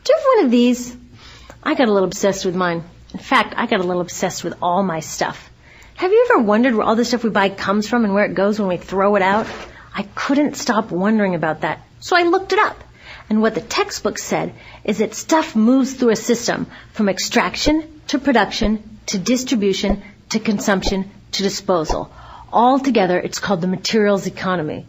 Do you have one of these? I got a little obsessed with mine. In fact, I got a little obsessed with all my stuff. Have you ever wondered where all the stuff we buy comes from and where it goes when we throw it out? I couldn't stop wondering about that, so I looked it up. And what the textbook said is that stuff moves through a system from extraction to production to distribution to consumption to disposal. All together, it's called the materials economy.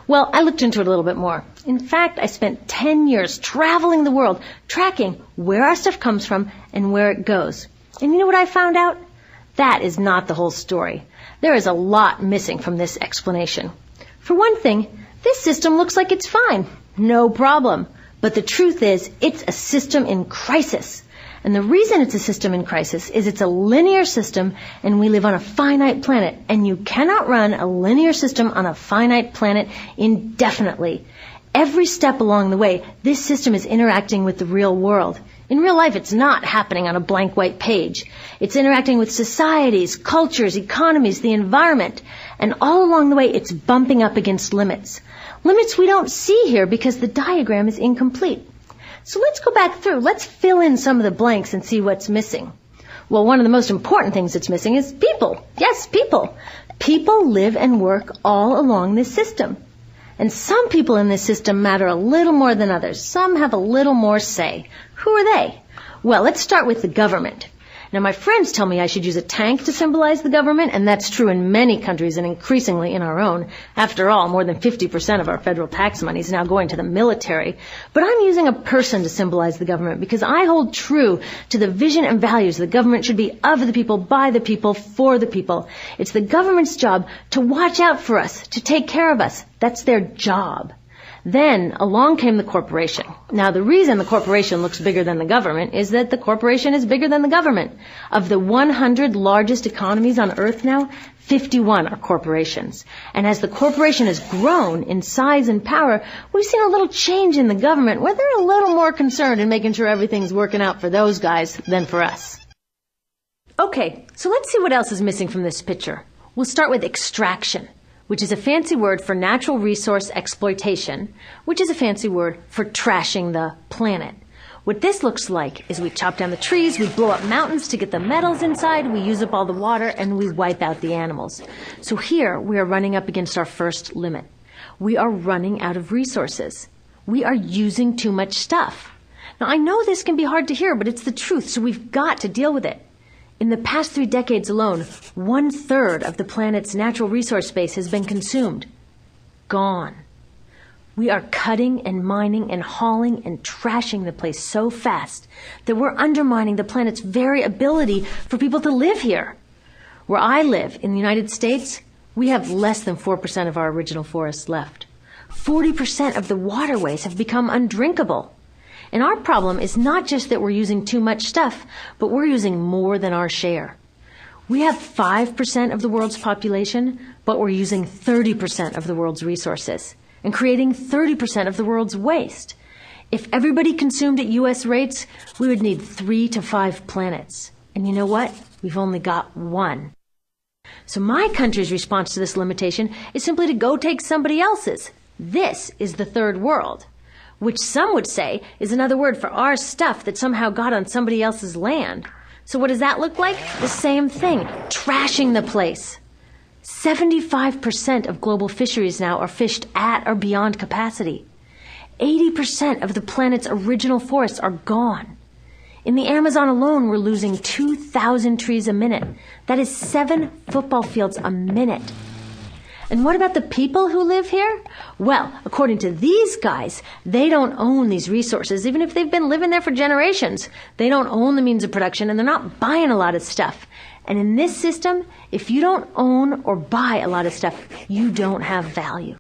Well, I looked into it a little bit more. In fact, I spent 10 years traveling the world, tracking where our stuff comes from and where it goes. And you know what I found out? That is not the whole story. There is a lot missing from this explanation. For one thing, this system looks like it's fine. No problem. But the truth is, it's a system in crisis. And the reason it's a system in crisis is it's a linear system and we live on a finite planet. And you cannot run a linear system on a finite planet indefinitely. Every step along the way, this system is interacting with the real world. In real life, it's not happening on a blank white page. It's interacting with societies, cultures, economies, the environment. And all along the way, it's bumping up against limits. Limits we don't see here because the diagram is incomplete. So let's go back through. Let's fill in some of the blanks and see what's missing. Well, one of the most important things that's missing is people. Yes, people. People live and work all along this system. And some people in this system matter a little more than others. Some have a little more say. Who are they? Well, let's start with the government. Now, my friends tell me I should use a tank to symbolize the government, and that's true in many countries and increasingly in our own. After all, more than 50% of our federal tax money is now going to the military. But I'm using a person to symbolize the government because I hold true to the vision and values the government should be of the people, by the people, for the people. It's the government's job to watch out for us, to take care of us. That's their job. Then along came the corporation. Now, the reason the corporation looks bigger than the government is that the corporation is bigger than the government. Of the 100 largest economies on Earth now, 51 are corporations. And as the corporation has grown in size and power, we've seen a little change in the government where they're a little more concerned in making sure everything's working out for those guys than for us. Okay, so let's see what else is missing from this picture. We'll start with extraction, which is a fancy word for natural resource exploitation, which is a fancy word for trashing the planet. What this looks like is we chop down the trees, we blow up mountains to get the metals inside, we use up all the water, and we wipe out the animals. So here we are running up against our first limit. We are running out of resources. We are using too much stuff. Now, I know this can be hard to hear, but it's the truth, so we've got to deal with it. In the past 3 decades alone, 1/3 of the planet's natural resource base has been consumed. Gone. We are cutting and mining and hauling and trashing the place so fast that we're undermining the planet's very ability for people to live here. Where I live, in the United States, we have less than 4% of our original forests left. 40% of the waterways have become undrinkable. And our problem is not just that we're using too much stuff, but we're using more than our share. We have 5% of the world's population, but we're using 30% of the world's resources and creating 30% of the world's waste. If everybody consumed at U.S. rates, we would need 3 to 5 planets. And you know what? We've only got 1. So my country's response to this limitation is simply to go take somebody else's. This is the third world, which some would say is another word for our stuff that somehow got on somebody else's land. So what does that look like? The same thing, trashing the place. 75% of global fisheries now are fished at or beyond capacity. 80% of the planet's original forests are gone. In the Amazon alone, we're losing 2,000 trees a minute. That is 7 football fields a minute. And what about the people who live here? Well, according to these guys, they don't own these resources, even if they've been living there for generations. They don't own the means of production, and they're not buying a lot of stuff. And in this system, if you don't own or buy a lot of stuff, you don't have value.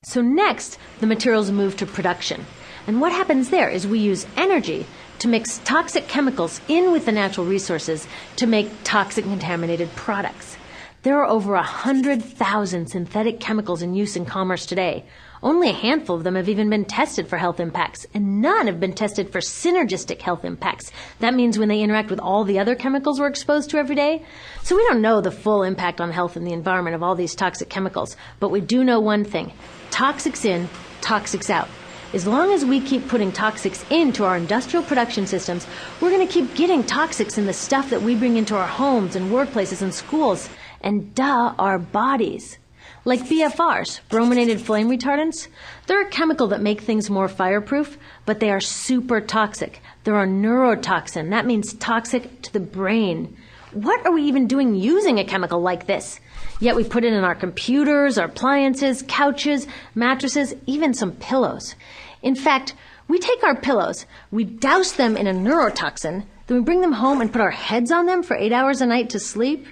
So next, the materials move to production. And what happens there is we use energy to mix toxic chemicals in with the natural resources to make toxic contaminated products. There are over 100,000 synthetic chemicals in use in commerce today. Only a handful of them have even been tested for health impacts, and none have been tested for synergistic health impacts. That means when they interact with all the other chemicals we're exposed to every day. So we don't know the full impact on health and the environment of all these toxic chemicals, but we do know one thing. Toxics in, toxics out. As long as we keep putting toxics into our industrial production systems, we're going to keep getting toxics in the stuff that we bring into our homes and workplaces and schools, and our bodies. Like BFRs, brominated flame retardants, they're a chemical that make things more fireproof, but they are super toxic. They're a neurotoxin. That means toxic to the brain. What are we even doing using a chemical like this? Yet we put it in our computers, our appliances, couches, mattresses, even some pillows. In fact, we take our pillows, we douse them in a neurotoxin, then we bring them home and put our heads on them for 8 hours a night to sleep.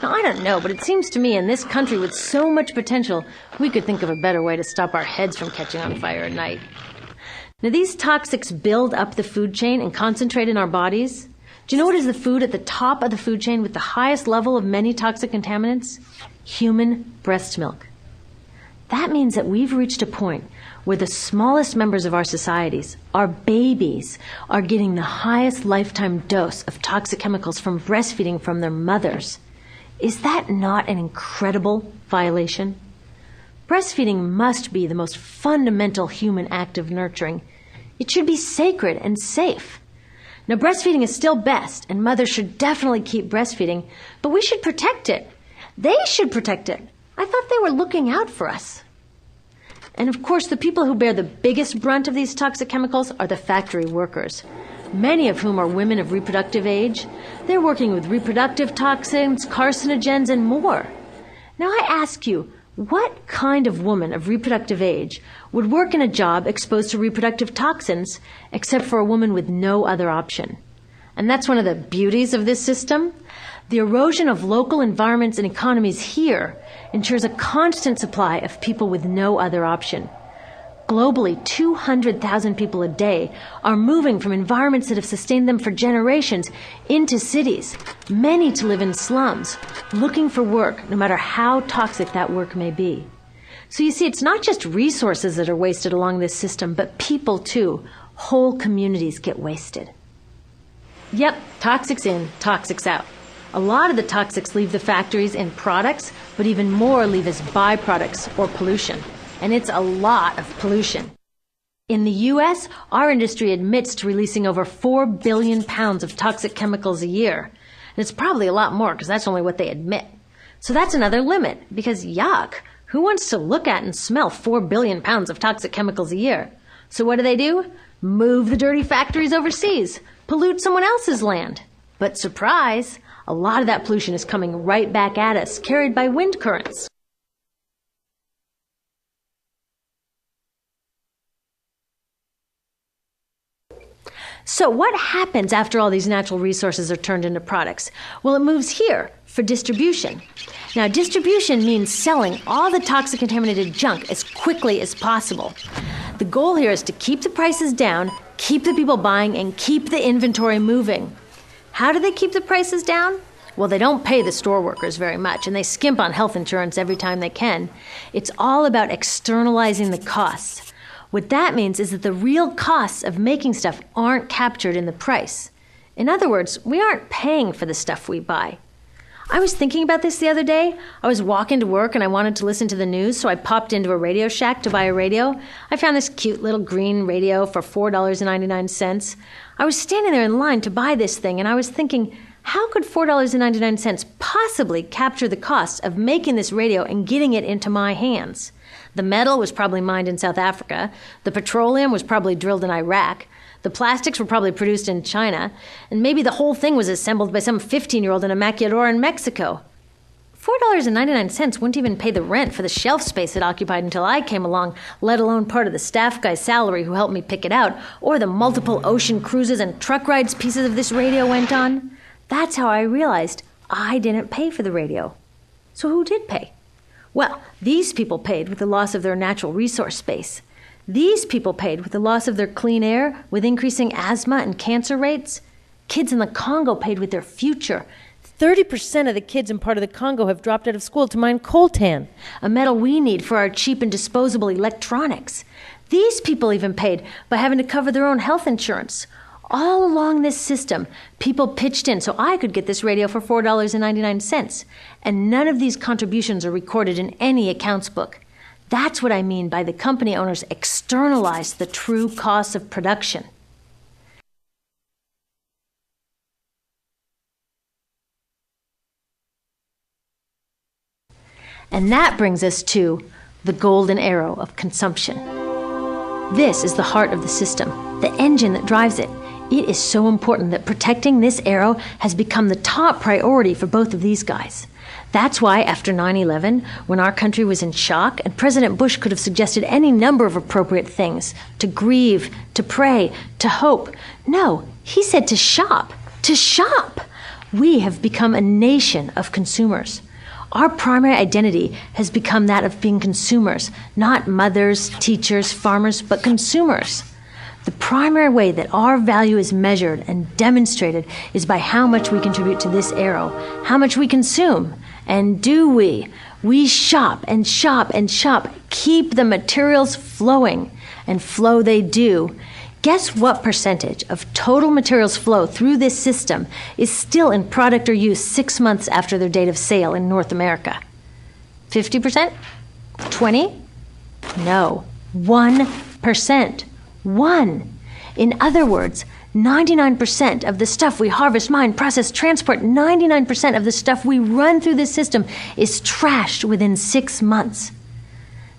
Now, I don't know, but it seems to me in this country with so much potential, we could think of a better way to stop our heads from catching on fire at night. Now, these toxics build up the food chain and concentrate in our bodies. Do you know what is the food at the top of the food chain with the highest level of many toxic contaminants? Human breast milk. That means that we've reached a point where the smallest members of our societies, our babies, are getting the highest lifetime dose of toxic chemicals from breastfeeding from their mothers. Is that not an incredible violation? Breastfeeding must be the most fundamental human act of nurturing. It should be sacred and safe. Now, breastfeeding is still best, and mothers should definitely keep breastfeeding, but we should protect it. They should protect it. I thought they were looking out for us. And of course, the people who bear the biggest brunt of these toxic chemicals are the factory workers, many of whom are women of reproductive age. They're working with reproductive toxins, carcinogens, and more. Now I ask you, what kind of woman of reproductive age would work in a job exposed to reproductive toxins except for a woman with no other option? And that's one of the beauties of this system. The erosion of local environments and economies here ensures a constant supply of people with no other option. Globally, 200,000 people a day are moving from environments that have sustained them for generations into cities, many to live in slums, looking for work, no matter how toxic that work may be. So you see, it's not just resources that are wasted along this system, but people too. Whole communities get wasted. Yep, toxics in, toxics out. A lot of the toxics leave the factories in products, but even more leave as byproducts or pollution. And it's a lot of pollution. In the U.S., our industry admits to releasing over 4 billion pounds of toxic chemicals a year. And it's probably a lot more because that's only what they admit. So that's another limit because yuck, who wants to look at and smell 4 billion pounds of toxic chemicals a year? So what do? Move the dirty factories overseas, pollute someone else's land. But surprise, a lot of that pollution is coming right back at us, carried by wind currents. So what happens after all these natural resources are turned into products? Well, it moves here for distribution. Now, distribution means selling all the toxic contaminated junk as quickly as possible. The goal here is to keep the prices down, keep the people buying, and keep the inventory moving. How do they keep the prices down? Well, they don't pay the store workers very much, and they skimp on health insurance every time they can. It's all about externalizing the costs. What that means is that the real costs of making stuff aren't captured in the price. In other words, we aren't paying for the stuff we buy. I was thinking about this the other day. I was walking to work and I wanted to listen to the news, so I popped into a Radio Shack to buy a radio. I found this cute little green radio for $4.99. I was standing there in line to buy this thing and I was thinking, how could $4.99 possibly capture the cost of making this radio and getting it into my hands? The metal was probably mined in South Africa. The petroleum was probably drilled in Iraq. The plastics were probably produced in China. And maybe the whole thing was assembled by some 15-year-old in a maquiladora in Mexico. $4.99 wouldn't even pay the rent for the shelf space it occupied until I came along, let alone part of the staff guy's salary who helped me pick it out, or the multiple ocean cruises and truck rides pieces of this radio went on. That's how I realized I didn't pay for the radio. So who did pay? Well, these people paid with the loss of their natural resource space. These people paid with the loss of their clean air, with increasing asthma and cancer rates. Kids in the Congo paid with their future. 30% of the kids in part of the Congo have dropped out of school to mine coltan, a metal we need for our cheap and disposable electronics. These people even paid by having to cover their own health insurance. All along this system, people pitched in so I could get this radio for $4.99. And none of these contributions are recorded in any accounts book. That's what I mean by the company owners externalize the true costs of production. And that brings us to the golden arrow of consumption. This is the heart of the system, the engine that drives it. It is so important that protecting this arrow has become the top priority for both of these guys. That's why after 9/11, when our country was in shock, and President Bush could have suggested any number of appropriate things, to grieve, to pray, to hope. No, he said to shop, to shop. We have become a nation of consumers. Our primary identity has become that of being consumers, not mothers, teachers, farmers, but consumers. The primary way that our value is measured and demonstrated is by how much we contribute to this arrow, how much we consume. And do we? We shop and shop and shop, keep the materials flowing, and flow they do. Guess what percentage of total materials flow through this system is still in product or use 6 months after their date of sale in North America? 50%? 20? No, 1%. 1. In other words, 99% of the stuff we harvest, mine, process, transport, 99% of the stuff we run through this system is trashed within 6 months.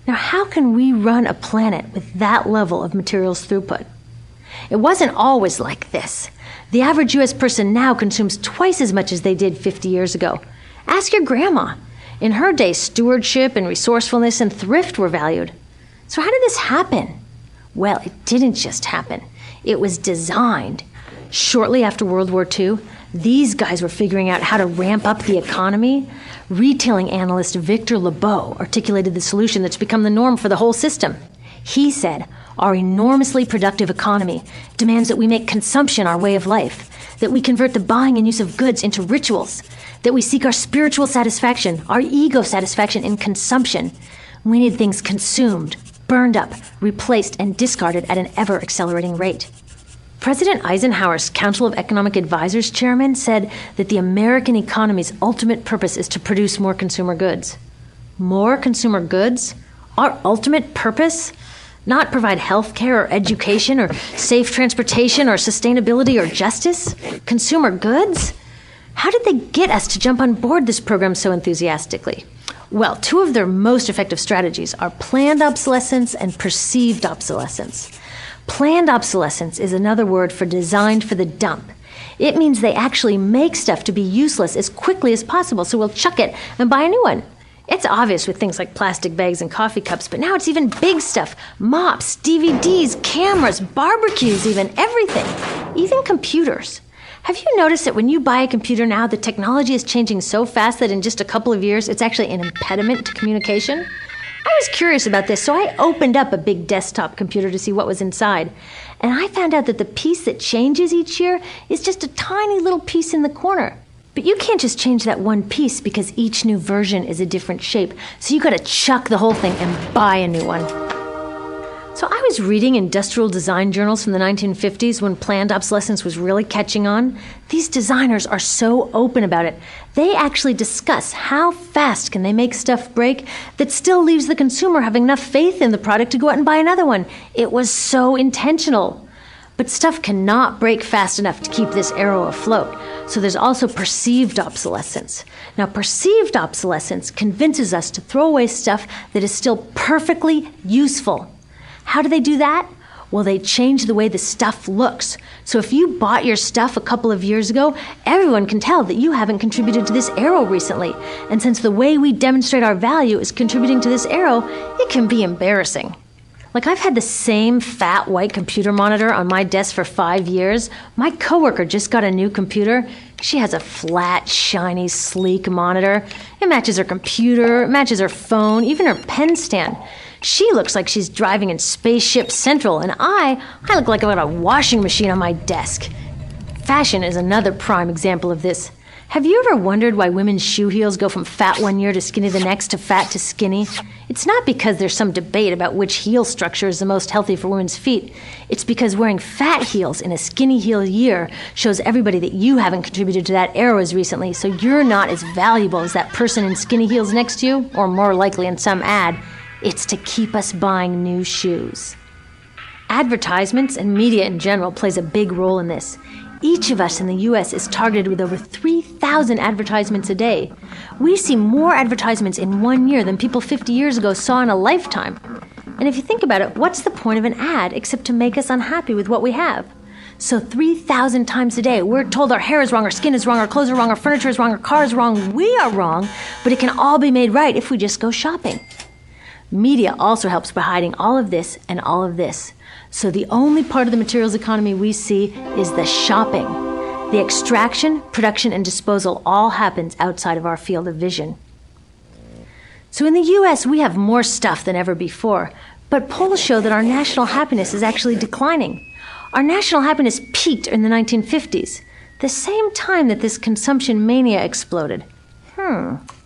Now, how can we run a planet with that level of materials throughput? It wasn't always like this. The average U.S. person now consumes twice as much as they did 50 years ago. Ask your grandma. In her day, stewardship and resourcefulness and thrift were valued. So how did this happen? Well, it didn't just happen. It was designed. Shortly after World War II, these guys were figuring out how to ramp up the economy. Retailing analyst Victor Lebeau articulated the solution that's become the norm for the whole system. He said, our enormously productive economy demands that we make consumption our way of life, that we convert the buying and use of goods into rituals, that we seek our spiritual satisfaction, our ego satisfaction in consumption. We need things consumed, burned up, replaced, and discarded at an ever-accelerating rate. President Eisenhower's Council of Economic Advisors chairman said that the American economy's ultimate purpose is to produce more consumer goods. More consumer goods? Our ultimate purpose? Not provide health care or education or safe transportation or sustainability or justice? Consumer goods? How did they get us to jump on board this program so enthusiastically? Well, two of their most effective strategies are planned obsolescence and perceived obsolescence. Planned obsolescence is another word for designed for the dump. It means they actually make stuff to be useless as quickly as possible, so we'll chuck it and buy a new one. It's obvious with things like plastic bags and coffee cups, but now it's even big stuff. Mops, DVDs, cameras, barbecues even, everything. Even computers. Have you noticed that when you buy a computer now, the technology is changing so fast that in just a couple of years, it's actually an impediment to communication? I was curious about this, so I opened up a big desktop computer to see what was inside. And I found out that the piece that changes each year is just a tiny little piece in the corner. But you can't just change that one piece because each new version is a different shape. So you gotta chuck the whole thing and buy a new one. So I was reading industrial design journals from the 1950s when planned obsolescence was really catching on. These designers are so open about it. They actually discuss how fast can they make stuff break that still leaves the consumer having enough faith in the product to go out and buy another one. It was so intentional. But stuff cannot break fast enough to keep this arrow afloat. So there's also perceived obsolescence. Now, perceived obsolescence convinces us to throw away stuff that is still perfectly useful. How do they do that? Well, they change the way the stuff looks. So if you bought your stuff a couple of years ago, everyone can tell that you haven't contributed to this arrow recently. And since the way we demonstrate our value is contributing to this arrow, it can be embarrassing. Like, I've had the same fat white computer monitor on my desk for 5 years. My coworker just got a new computer. She has a flat, shiny, sleek monitor. It matches her computer, it matches her phone, even her pen stand. She looks like she's driving in Spaceship Central, and I look like I've got a washing machine on my desk. Fashion is another prime example of this. Have you ever wondered why women's shoe heels go from fat one year to skinny the next to fat to skinny? It's not because there's some debate about which heel structure is the most healthy for women's feet. It's because wearing fat heels in a skinny heel year shows everybody that you haven't contributed to that arrow as recently, so you're not as valuable as that person in skinny heels next to you, or more likely in some ad. It's to keep us buying new shoes. Advertisements and media in general plays a big role in this. Each of us in the U.S. is targeted with over 3,000 advertisements a day. We see more advertisements in 1 year than people 50 years ago saw in a lifetime. And if you think about it, what's the point of an ad except to make us unhappy with what we have? So 3,000 times a day, we're told our hair is wrong, our skin is wrong, our clothes are wrong, our furniture is wrong, our car is wrong. We are wrong, but it can all be made right if we just go shopping. Media also helps by hiding all of this and all of this. So the only part of the materials economy we see is the shopping. The extraction, production, and disposal all happens outside of our field of vision. So in the U.S., we have more stuff than ever before, but polls show that our national happiness is actually declining. Our national happiness peaked in the 1950s, the same time that this consumption mania exploded.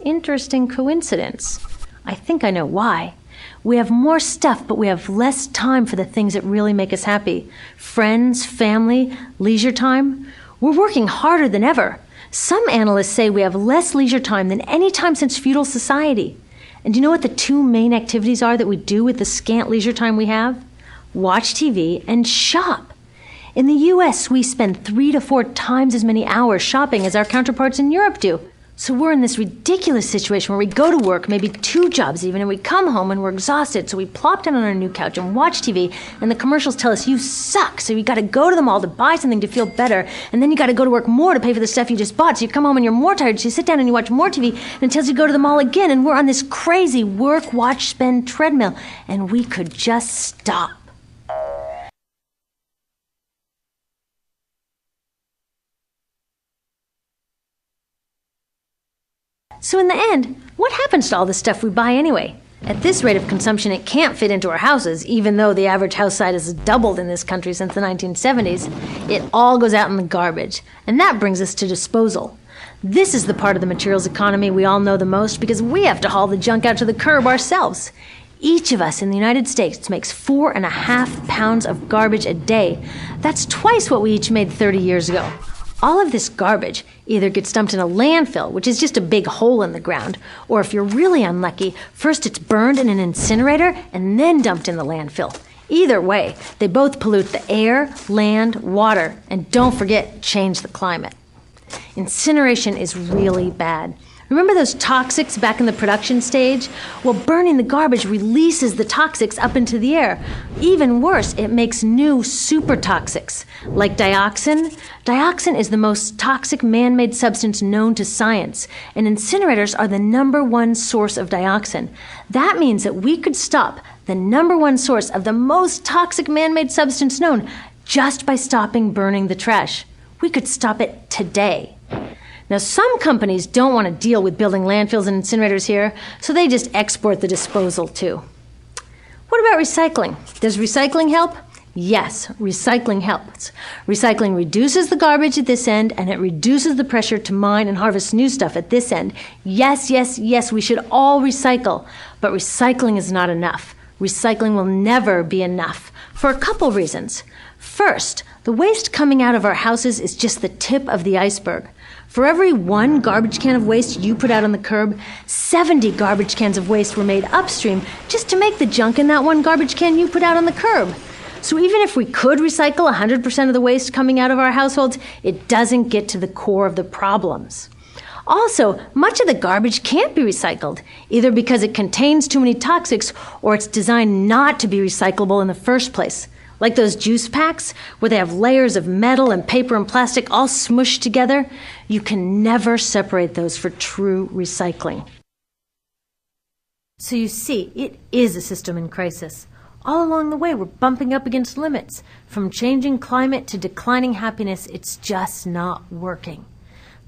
Interesting coincidence. I think I know why. We have more stuff, but we have less time for the things that really make us happy. Friends, family, leisure time. We're working harder than ever. Some analysts say we have less leisure time than any time since feudal society. And do you know what the two main activities are that we do with the scant leisure time we have? Watch TV and shop. In the U.S., we spend 3 to 4 times as many hours shopping as our counterparts in Europe do. So we're in this ridiculous situation where we go to work, maybe 2 jobs even, and we come home and we're exhausted. So we plop down on our new couch and watch TV, and the commercials tell us you suck. So you got to go to the mall to buy something to feel better, and then you got to go to work more to pay for the stuff you just bought. So you come home and you're more tired. So you sit down and you watch more TV, and it tells you to go to the mall again. And we're on this crazy work, watch, spend treadmill, and we could just stop. So in the end, what happens to all the stuff we buy anyway? At this rate of consumption, it can't fit into our houses, even though the average house size has doubled in this country since the 1970s. It all goes out in the garbage. And that brings us to disposal. This is the part of the materials economy we all know the most because we have to haul the junk out to the curb ourselves. Each of us in the United States makes 4.5 pounds of garbage a day. That's twice what we each made 30 years ago. All of this garbage either gets dumped in a landfill, which is just a big hole in the ground, or if you're really unlucky, first it's burned in an incinerator and then dumped in the landfill. Either way, they both pollute the air, land, water, and don't forget, change the climate. Incineration is really bad. Remember those toxics back in the production stage? Well, burning the garbage releases the toxics up into the air. Even worse, it makes new super toxics, like dioxin. Dioxin is the most toxic man-made substance known to science, and incinerators are the #1 source of dioxin. That means that we could stop the #1 source of the most toxic man-made substance known just by stopping burning the trash. We could stop it today. Now, some companies don't want to deal with building landfills and incinerators here, so they just export the disposal too. What about recycling? Does recycling help? Yes, recycling helps. Recycling reduces the garbage at this end, and it reduces the pressure to mine and harvest new stuff at this end. Yes, yes, yes, we should all recycle, but recycling is not enough. Recycling will never be enough for a couple reasons. First, the waste coming out of our houses is just the tip of the iceberg. For every 1 garbage can of waste you put out on the curb, 70 garbage cans of waste were made upstream just to make the junk in that 1 garbage can you put out on the curb. So even if we could recycle 100% of the waste coming out of our households, it doesn't get to the core of the problems. Also, much of the garbage can't be recycled, either because it contains too many toxics or it's designed not to be recyclable in the first place. Like those juice packs, where they have layers of metal and paper and plastic all smushed together, you can never separate those for true recycling. So you see, it is a system in crisis. All along the way, we're bumping up against limits. From changing climate to declining happiness, it's just not working.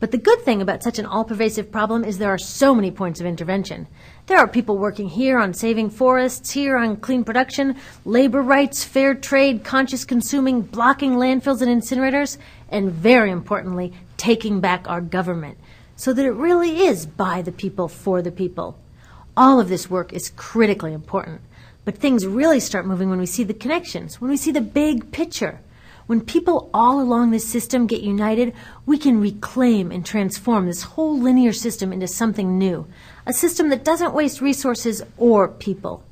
But the good thing about such an all-pervasive problem is there are so many points of intervention. There are people working here on saving forests, here on clean production, labor rights, fair trade, conscious consuming, blocking landfills and incinerators, and very importantly, taking back our government, so that it really is by the people, for the people. All of this work is critically important, but things really start moving when we see the connections, when we see the big picture. When people all along this system get united, we can reclaim and transform this whole linear system into something new, a system that doesn't waste resources or people.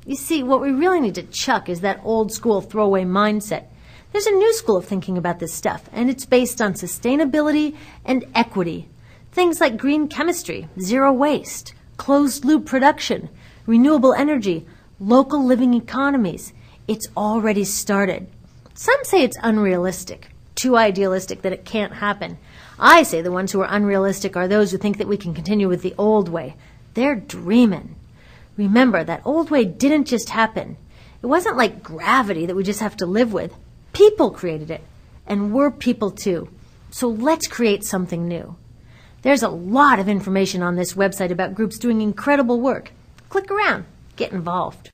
You see, what we really need to chuck is that old school throwaway mindset. There's a new school of thinking about this stuff, and it's based on sustainability and equity. Things like green chemistry, zero waste, closed-loop production, renewable energy, local living economies. It's already started. Some say it's unrealistic, too idealistic that it can't happen. I say the ones who are unrealistic are those who think that we can continue with the old way. They're dreaming. Remember, that old way didn't just happen. It wasn't like gravity that we just have to live with. People created it, and we're people too. So let's create something new. There's a lot of information on this website about groups doing incredible work. Click around, get involved.